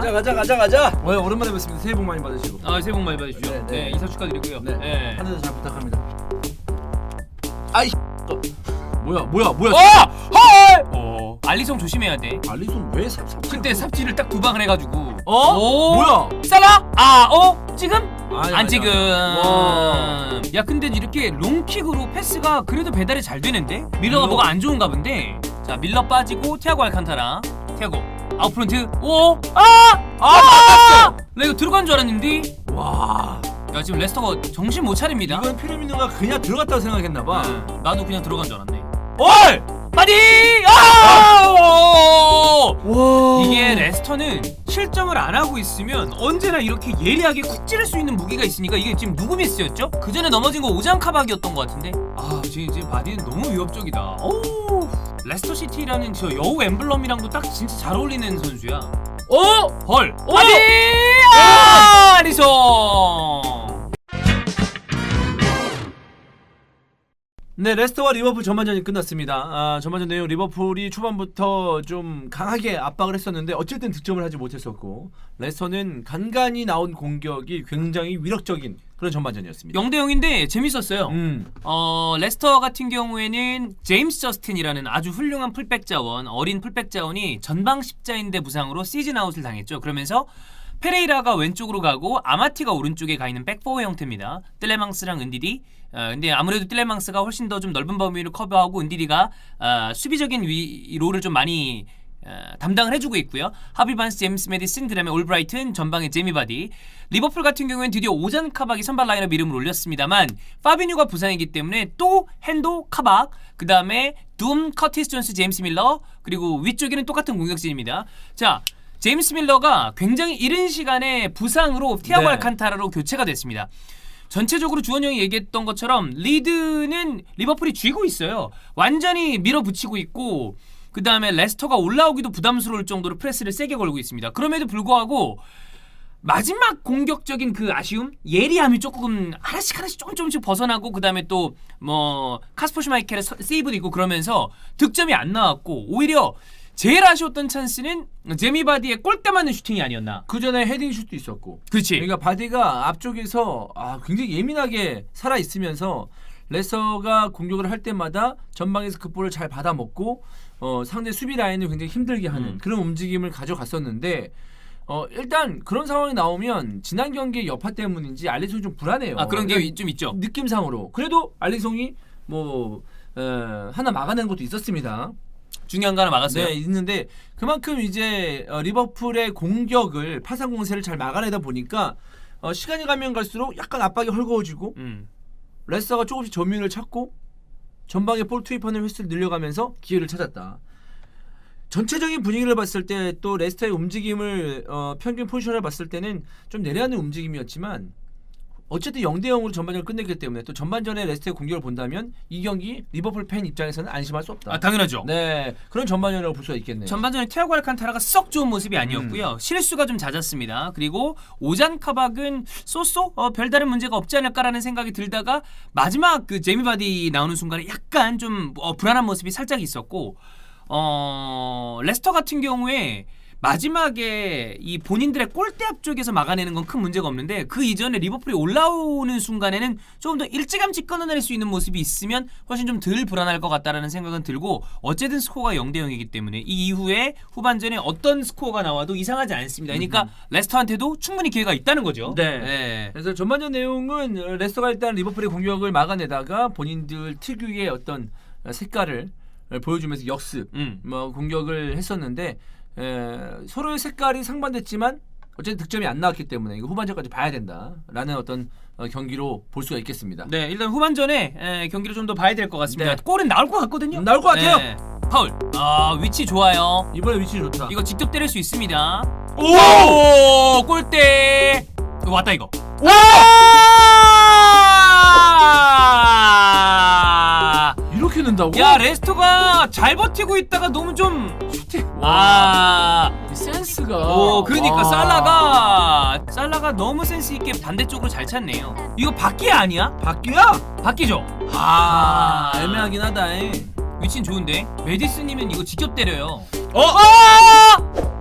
가자. 오랜만에 뵙습니다. 새해 복 많이 받으시고. 새해 복 많이 받으십시오. 네, 인사 축하드리고요. 한 해도 잘 부탁합니다. 아이 뭐야? 헐! 알리송 조심해야 돼. 알리송 왜 삽? 그때 삽질을 딱 두 방을 해가지고. 뭐야? 살라? 지금? 아니, 안 지금. 와. 야, 근데 이렇게 롱킥으로 패스가 그래도 배달이 잘 되는데? 밀러가 뭐가 안 좋은가 본데. 자, 밀러 빠지고 티아고 알칸타라. 티아고 아웃프론트. 맞았어. 나 이거 들어간 줄 알았는데. 와. 야, 지금 레스터가 정신 못 차립니다. 이건 피르미노가 그냥 들어갔다고 생각했나봐. 나도 그냥 들어간 줄 알았네. 어이! 빠디! 와. 이게 레스터는 실점을 안 하고 있으면 언제나 이렇게 예리하게 쿡 찌를 수 있는 무기가 있으니까. 이게 지금 누구 미스였죠? 그 전에 넘어진 거 오장 카박이었던 것 같은데. 지금 바디는 너무 위협적이다. 레스터 시티라는 저 여우 엠블럼이랑도 딱 진짜 잘 어울리는 선수야. 헐! 바디! 아리송! 네, 레스터와 리버풀 전반전이 끝났습니다. 전반전 내용 리버풀이 초반부터 좀 강하게 압박을 했었는데 어쨌든 득점을 하지 못했었고, 레스터는 간간히 나온 공격이 굉장히 위력적인 그런 전반전이었습니다. 0대0인데 재밌었어요. 레스터 같은 경우에는 제임스 저스틴이라는 아주 훌륭한 풀백 자원, 어린 풀백 자원이 전방 십자인대 부상으로 시즌 아웃을 당했죠. 그러면서 페레이라가 왼쪽으로 가고 아마티가 오른쪽에 가 있는 백포 형태입니다. 뜰레망스랑 은디디. 근데 아무래도 뜰레망스가 훨씬 더 좀 넓은 범위를 커버하고 은디디가 수비적인 롤을 좀 많이 담당을 해주고 있고요. 하비 반스, 제임스 메디슨, 그다음에 올브라이튼, 전방에 제미 바디. 리버풀 같은 경우에는 드디어 오잔 카박이 선발 라인업 이름을 올렸습니다만 파비뉴가 부상이기 때문에 또 핸도 카박, 그다음에 둠, 커티스 존스, 제임스 밀러, 그리고 위쪽에는 똑같은 공격진입니다. 자, 제임스 밀러가 굉장히 이른 시간에 부상으로 티아고 알칸타라로 교체가 됐습니다. 전체적으로 주원 형이 얘기했던 것처럼 리드는 리버풀이 쥐고 있어요. 완전히 밀어붙이고 있고, 그 다음에 레스터가 올라오기도 부담스러울 정도로 프레스를 세게 걸고 있습니다. 그럼에도 불구하고 마지막 공격적인 그 아쉬움, 예리함이 조금 하나씩 조금씩 벗어나고, 그 다음에 또 뭐 카스퍼 슈마이켈의 세이브도 있고 그러면서 득점이 안 나왔고, 오히려 제일 아쉬웠던 찬스는 제미 바디의 골대 맞는 슈팅이 아니었나. 그 전에 헤딩 슛도 있었고. 그렇지. 그러니까 바디가 앞쪽에서 굉장히 예민하게 살아 있으면서 레스터가 공격을 할 때마다 전방에서 그 볼을 잘 받아먹고 상대 수비 라인을 굉장히 힘들게 하는 그런 움직임을 가져갔었는데, 일단 그런 상황이 나오면 지난 경기의 여파 때문인지 알리송이 좀 불안해요. 그런 게 좀 있죠. 느낌상으로. 그래도 알리송이 하나 막아낸 것도 있었습니다. 중요한 거 하나 막았어요. 네, 있는데 그만큼 이제 리버풀의 공격을 파상 공세를 잘 막아내다 보니까 시간이 가면 갈수록 약간 압박이 헐거워지고 레스터가 조금씩 점유율을 찾고 전방에 볼 투입하는 횟수를 늘려가면서 기회를 찾았다. 전체적인 분위기를 봤을 때 또 레스터의 움직임을 평균 포지션을 봤을 때는 좀 내려앉는 움직임이었지만 어쨌든 0대0으로 전반전을 끝냈기 때문에 또 전반전에 레스터의 공격을 본다면 이 경기 리버풀 팬 입장에서는 안심할 수 없다. 당연하죠. 네, 그런 전반전이라고 볼 수가 있겠네요. 전반전에 티아고 알칸타라가 썩 좋은 모습이 아니었고요. 실수가 좀 잦았습니다. 그리고 오잔 카박은 쏘쏘 별다른 문제가 없지 않을까라는 생각이 들다가 마지막 그 제미 바디 나오는 순간에 약간 좀 불안한 모습이 살짝 있었고, 레스터 같은 경우에 마지막에 이 본인들의 골대 앞쪽에서 막아내는 건 큰 문제가 없는데, 그 이전에 리버풀이 올라오는 순간에는 조금 더 일찌감치 끊어낼 수 있는 모습이 있으면 훨씬 좀 덜 불안할 것 같다라는 생각은 들고, 어쨌든 스코어가 0대0이기 때문에 이 이후에 후반전에 어떤 스코어가 나와도 이상하지 않습니다. 그러니까 레스터한테도 충분히 기회가 있다는 거죠. 네. 그래서 전반전 내용은 레스터가 일단 리버풀의 공격을 막아내다가 본인들 특유의 어떤 색깔을 보여주면서 역습 공격을 했었는데, 서로의 색깔이 상반됐지만 어쨌든 득점이 안 나왔기 때문에 이거 후반전까지 봐야 된다라는 어떤 경기로 볼 수가 있겠습니다. 네, 일단 후반전에 경기를 좀 더 봐야 될 것 같습니다. 네. 골은 나올 것 같거든요. 나올 것 같아요. 네. 파울. 위치 좋아요. 이번에 위치 좋다. 이거 직접 때릴 수 있습니다. 오! 골대. 왔다 이거. 와! 이렇게 넣는다고? 야, 레스터가 잘 버티고 있다가 너무 좀 슈팅. 센스가. 그러니까 살라가 너무 센스 있게 반대쪽으로 잘 찼네요. 이거 바퀴 아니야? 바뀌야? 바퀴죠. 애매하긴 하다. 위치는 좋은데 메디슨이면 이거 직접 때려요.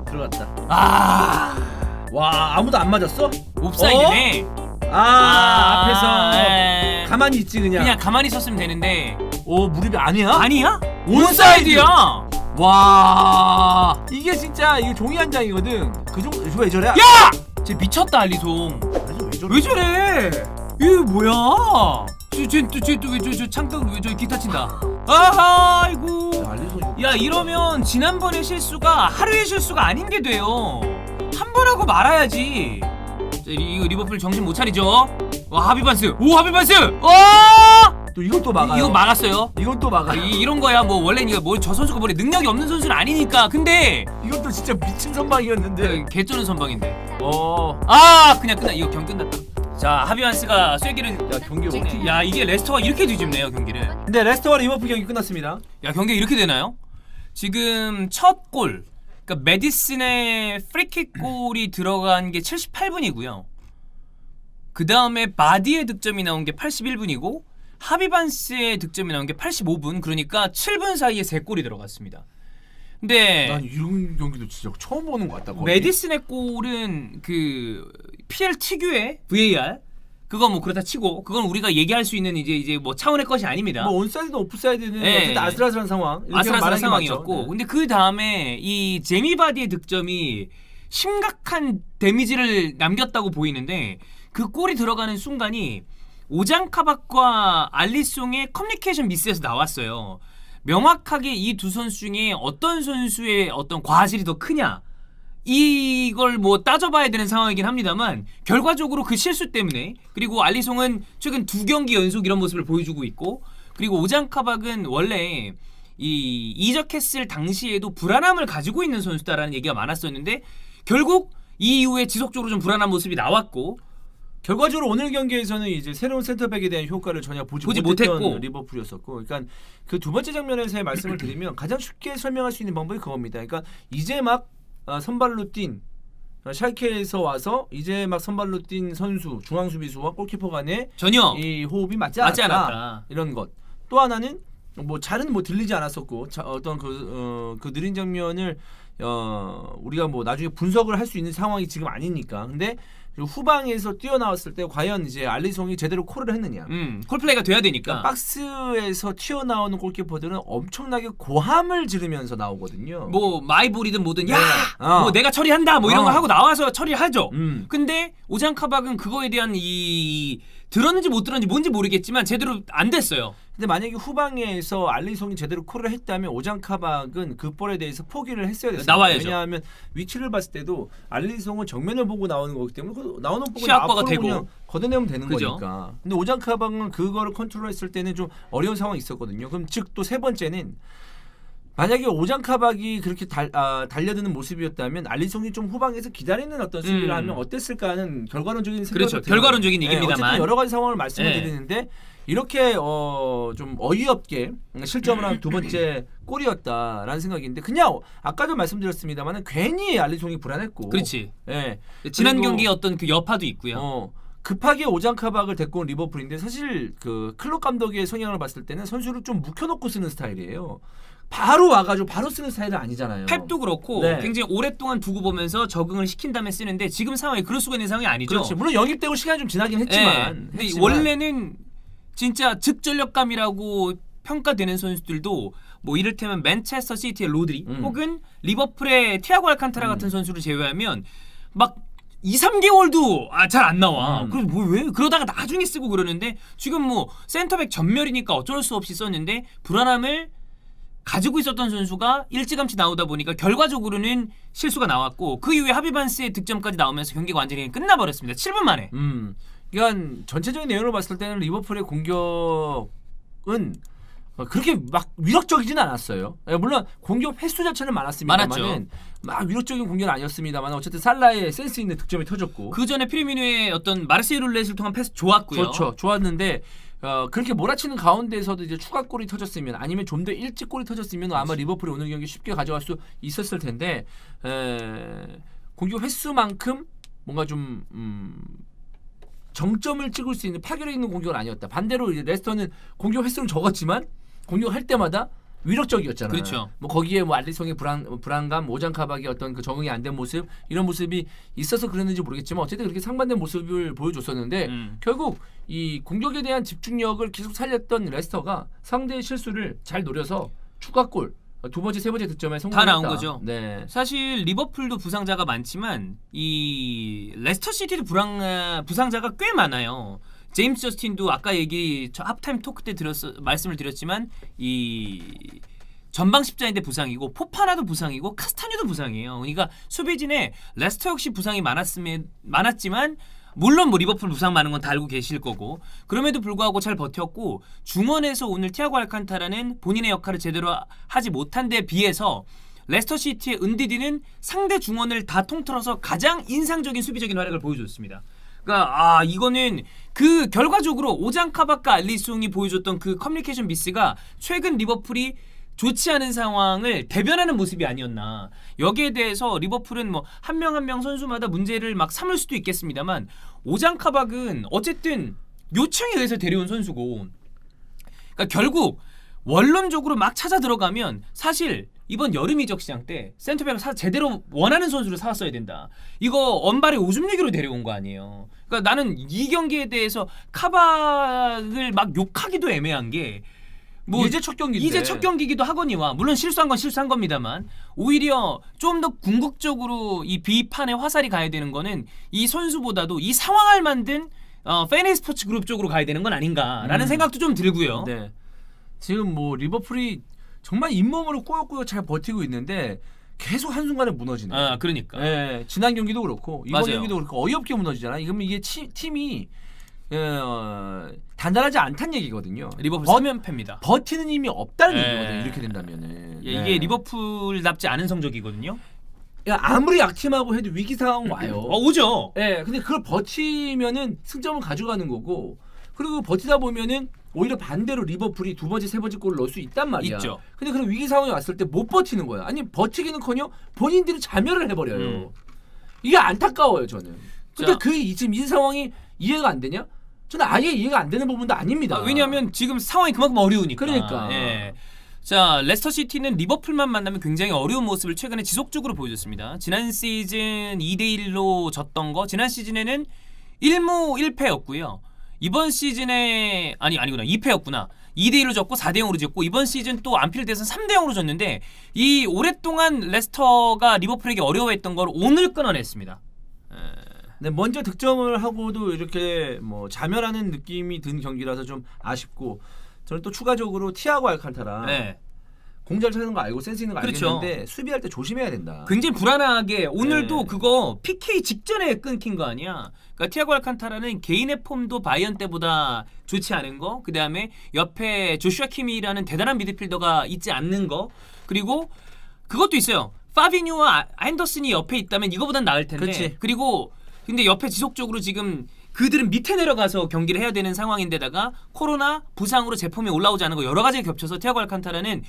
들어갔다. 아무도 안 맞았어? 옵사이드네. 앞에서 에. 가만히 있지 그냥 가만히 있었으면 되는데. 무릎이 아니야? 아니야? 온사이드야. 온사이드야. 와 이게 진짜 이게 종이 한 장이거든. 그 정도 왜 저래? 야! 쟤 미쳤다 알리송. 왜 저래? 왜 저래? 이게 뭐야? 쟤또왜저 창덕 왜 저 기타 친다. 아이고. 알리소 야 이러면 지난번의 실수가 하루의 실수가 아닌 게 돼요. 한 번 하고 말아야지. 이거 리버풀 정신 못 차리죠? 와 하비반스. 오 하비반스. 또 이건 또 막아요. 이거 막았어요. 이건 또 막아. 이런 거야 뭐 원래 이거 뭐 저 선수가 뭐 능력이 없는 선수는 아니니까. 근데 이건 또 진짜 미친 선방이었는데. 개쩌는 선방인데. 그냥 끝나. 이거 경 끝났다. 자 하비반스가 쐐기를. 야 경기 어떻게? 야 이게 레스터가 이렇게 뒤집네요 경기를. 근데 레스터와 리버풀 경기 끝났습니다. 야 경기가 이렇게 되나요? 지금 첫 골, 그러니까 메디슨의 프리킥 골이 들어간 게 78분이고요. 그 다음에 바디의 득점이 나온 게 81분이고 하비반스의 득점이 나온 게 85분. 그러니까 7분 사이에 3골이 들어갔습니다. 근데 난 이런 경기도 진짜 처음 보는 것 같다. 거의. 메디슨의 골은 그 PL 특유의 VAR 그거 뭐 그렇다 치고 그건 우리가 얘기할 수 있는 이제 뭐 차원의 것이 아닙니다. 뭐 온사이드든 오프사이드는 네. 어쨌든 아슬아슬한 상황. 이렇게 아슬아슬한 말하는 게 상황이었고 맞죠. 근데 그 다음에 이 제미 바디의 득점이 심각한 데미지를 남겼다고 보이는데 그 골이 들어가는 순간이 오장카박과 알리송의 커뮤니케이션 미스에서 나왔어요. 명확하게 이 두 선수 중에 어떤 선수의 어떤 과실이 더 크냐 이걸 뭐 따져봐야 되는 상황이긴 합니다만 결과적으로 그 실수 때문에 그리고 알리송은 최근 2경기 연속 이런 모습을 보여주고 있고 그리고 오장카박은 원래 이 이적했을 당시에도 불안함을 가지고 있는 선수다라는 얘기가 많았었는데 결국 이 이후에 지속적으로 좀 불안한 모습이 나왔고 결과적으로 오늘 경기에서는 이제 새로운 센터백에 대한 효과를 전혀 보지 못했던 못했고. 리버풀이었었고, 그러니까 그 두 번째 장면에서의 말씀을 드리면 가장 쉽게 설명할 수 있는 방법이 그겁니다. 그러니까 이제 막 선발로 뛴 샬케에서 와서 이제 막 선발로 뛴 선수 중앙 수비수와 골키퍼 간의 전혀 이 호흡이 맞지 맞지 않았다. 않았다. 이런 것. 또 하나는 뭐 잘은 뭐 들리지 않았었고 어떤 그 느린 장면을 우리가 뭐 나중에 분석을 할 수 있는 상황이 지금 아니니까. 근데 후방에서 뛰어나왔을 때 과연 이제 알리송이 제대로 콜을 했느냐. 콜플레이가 돼야 되니까. 그러니까 박스에서 튀어나오는 골키퍼들은 엄청나게 고함을 지르면서 나오거든요. 뭐 마이볼이든 뭐든 야! 네. 뭐 내가 처리한다 뭐 이런 거 하고 나와서 처리하죠. 근데 오장카박은 그거에 대한 이 들었는지 못 들었는지 뭔지 모르겠지만 제대로 안 됐어요. 근데 만약에 후방에서 알리송이 제대로 콜을 했다면 오장카박은 그 볼에 대해서 포기를 했어야 됐어요. 나와야죠. 왜냐하면 위치를 봤을 때도 알리송은 정면을 보고 나오는 거기 때문에 그 나오는 볼을 시야과가 앞으로 되고. 그냥 걷어내면 되는 그죠. 거니까. 근데 오장카박은 그거를 컨트롤했을 때는 좀 어려운 상황이 있었거든요. 그럼 즉 또 세 번째는 만약에 오장카박이 그렇게 달려드는 모습이었다면 알리송이 좀 후방에서 기다리는 어떤 수비를 하면 어땠을까 하는 결과론적인 생각이 그렇죠. 결과론적인 얘기입니다만. 어쨌든 여러 가지 상황을 말씀을 드리는데 이렇게 좀 어이없게 실점을 한 두 번째 골이었다라는 생각인데 그냥 아까도 말씀드렸습니다만 괜히 알리송이 불안했고 그렇지. 예. 지난 그리고, 경기 어떤 그 여파도 있고요. 급하게 오장카박을 데리고 온 리버풀인데 사실 그 클럽 감독의 성향을 봤을 때는 선수를 좀 묵혀놓고 쓰는 스타일이에요. 바로 와가지고 바로 쓰는 스타일은 아니잖아요. 펩도 그렇고 네. 굉장히 오랫동안 두고 보면서 적응을 시킨 다음에 쓰는데 지금 상황이 그럴 수가 있는 상황이 아니죠. 그렇지. 물론 영입되고 시간이 좀 지나긴 했지만. 근데 원래는 진짜 즉전력감이라고 평가되는 선수들도 뭐 이를테면 맨체스터 시티의 로드리 혹은 리버풀의 티아고 알칸타라 같은 선수를 제외하면 막 2, 3개월도 잘 안 나와. 그래서 뭐 왜 그러다가 나중에 쓰고 그러는데 지금 뭐 센터백 전멸이니까 어쩔 수 없이 썼는데 불안함을 가지고 있었던 선수가 일찌감치 나오다 보니까 결과적으로는 실수가 나왔고 그 이후에 하비반스의 득점까지 나오면서 경기가 완전히 끝나버렸습니다. 7분 만에. 그러니까 전체적인 내용을 봤을 때는 리버풀의 공격은 그렇게 막 위력적이진 않았어요. 물론 공격 횟수 자체는 많았습니다만은 막 위력적인 공격은 아니었습니다만 어쨌든 살라의 센스 있는 득점이 터졌고 그 전에 피르미누의 어떤 마르세유 룰렛을 통한 패스 좋았고요. 그렇죠. 좋았는데 그렇게 몰아치는 가운데서도 이제 추가골이 터졌으면 아니면 좀 더 일찍 골이 터졌으면 아마 리버풀이 오늘 경기 쉽게 가져갈 수 있었을 텐데 공격 횟수만큼 뭔가 좀 정점을 찍을 수 있는 파괴력 있는 공격은 아니었다. 반대로 이제 레스터는 공격 횟수는 적었지만 공격할 때마다 위력적이었잖아요. 그렇죠. 뭐 거기에 뭐 알리송의 불안감, 오장카박의 어떤 그 적응이 안 된 모습 이런 모습이 있어서 그랬는지 모르겠지만 어쨌든 그렇게 상반된 모습을 보여줬었는데 결국 이 공격에 대한 집중력을 계속 살렸던 레스터가 상대의 실수를 잘 노려서 추가골 두 번째 세 번째 득점에 성공했다. 다 나온 거죠. 네. 사실 리버풀도 부상자가 많지만 이 레스터 시티도 부상자가 꽤 많아요. 제임스 저스틴도 아까 저 합타임 토크 때 말씀을 드렸지만 이 전방 십자인대 부상이고 포파나도 부상이고 카스타뉴도 부상이에요. 그러니까 수비진에 레스터 역시 부상이 많았지만 물론 뭐 리버풀 부상 많은 건 다 알고 계실 거고 그럼에도 불구하고 잘 버텼고 중원에서 오늘 티아고 알칸타라는 본인의 역할을 제대로 하지 못한 데 비해서 레스터 시티의 은디디는 상대 중원을 다 통틀어서 가장 인상적인 수비적인 활약을 보여줬습니다. 그러니까 이거는 그 결과적으로 오장카박과 알리송이 보여줬던 그 커뮤니케이션 미스가 최근 리버풀이 좋지 않은 상황을 대변하는 모습이 아니었나. 여기에 대해서 리버풀은 뭐 한 명 한 명 선수마다 문제를 막 삼을 수도 있겠습니다만 오장카박은 어쨌든 요청에 의해서 데려온 선수고 그러니까 결국 원론적으로 막 찾아 들어가면 사실 이번 여름 이적 시장 때 센터백을 제대로 원하는 선수를 사왔어야 된다. 이거 언발의 오줌 얘기로 데려온 거 아니에요. 그러니까 나는 이 경기에 대해서 카박을 막 욕하기도 애매한 게 뭐 이제 첫 경기인데. 이제 첫 경기기도 하거니와 물론 실수한 건 실수한 겁니다만 오히려 좀 더 궁극적으로 이 비판의 화살이 가야 되는 거는 이 선수보다도 이 상황을 만든 페네이 스포츠 그룹 쪽으로 가야 되는 건 아닌가라는 생각도 좀 들고요. 네. 지금 뭐 리버풀이 정말 잇몸으로 꾸역꾸역 잘 버티고 있는데 계속 한순간에 무너지네. 그러니까. 네, 지난 경기도 그렇고 이번 맞아요. 경기도 그렇고 어이없게 무너지잖아. 그러면 이게 팀이 단단하지 않다는 얘기거든요. 리버풀 3연패입니다. 버티는 힘이 없다는 네. 얘기거든요. 이렇게 된다면은. 예, 이게 리버풀답지 않은 성적이거든요. 야, 아무리 약팀하고 해도 위기 상황 와요. 오죠. 네, 근데 그걸 버티면은 승점을 가져가는 거고 그리고 버티다 보면은 오히려 반대로 리버풀이 두 번째 세 번째 골을 넣을 수 있단 말이야. 있죠. 근데 그런 위기 상황이 왔을 때 못 버티는 거야. 아니 버티기는커녕 본인들이 자멸을 해버려요. 이게 안타까워요 저는. 근데 지금 이 상황이 이해가 안 되냐? 저는 아예 이해가 안 되는 부분도 아닙니다. 왜냐하면 지금 상황이 그만큼 어려우니까. 그러니까. 예. 자, 레스터 시티는 리버풀만 만나면 굉장히 어려운 모습을 최근에 지속적으로 보여줬습니다. 지난 시즌 2대1로 졌던 거 지난 시즌에는 1무 1패였고요. 이번 시즌에 아니구나 2패였구나. 2대1로 졌고 4대0으로 졌고 이번 시즌 또 안필드에서 3대0으로 졌는데 이 오랫동안 레스터가 리버풀에게 어려워했던 걸 오늘 끊어냈습니다. 네, 먼저 득점을 하고도 이렇게 뭐 자멸하는 느낌이 든 경기라서 좀 아쉽고 저는 또 추가적으로 티아고 알칸타라 공잘 차는 거 알고 센스 있는 거 그렇죠. 알겠는데 수비할 때 조심해야 된다. 굉장히 불안하게 오늘도 그거 PK 직전에 끊긴 거 아니야. 그러니까 티아고 알칸타라는 개인의 폼도 바이언 때보다 좋지 않은 거. 그다음에 옆에 조슈아 키미라는 대단한 미드필더가 있지 않는 거. 그리고 그것도 있어요. 파비뉴와 앤더슨이 옆에 있다면 이거보단 나을 텐데. 그치. 그리고 근데 옆에 지속적으로 지금 그들은 밑에 내려가서 경기를 해야 되는 상황인데다가 코로나 부상으로 제품이 올라오지 않은 거 여러 가지가 겹쳐서 티아고 알칸타라는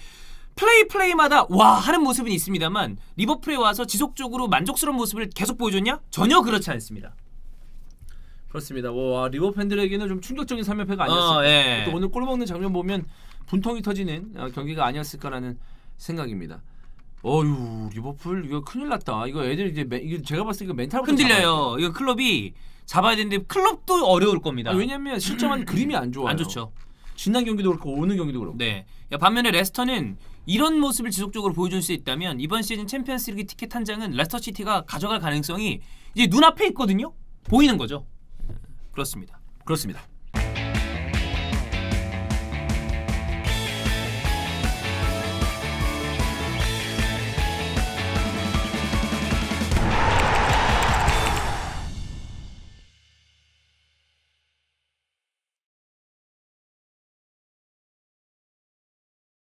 플레이마다 와 하는 모습은 있습니다만 리버풀에 와서 지속적으로 만족스러운 모습을 계속 보여줬냐? 전혀 그렇지 않습니다. 그렇습니다. 와, 리버 팬들에게는 좀 충격적인 3연패가 아니었을까. 또 오늘 골 먹는 장면 보면 분통이 터지는 경기가 아니었을까라는 생각입니다. 어유 리버풀 이거 큰일 났다. 이거 애들 이게 제가 봤을 때 이거 멘탈부터 흔들려요. 이거 클럽이 잡아야 되는데 클럽도 어려울 겁니다. 왜냐면 실점한 그림이 안 좋아요. 안 좋죠. 지난 경기도 그렇고 오늘 경기도 그렇고. 네. 반면에 레스터는 이런 모습을 지속적으로 보여줄 수 있다면 이번 시즌 챔피언스리그 티켓 한 장은 레스터 시티가 가져갈 가능성이 이제 눈앞에 있거든요. 보이는 거죠. 그렇습니다.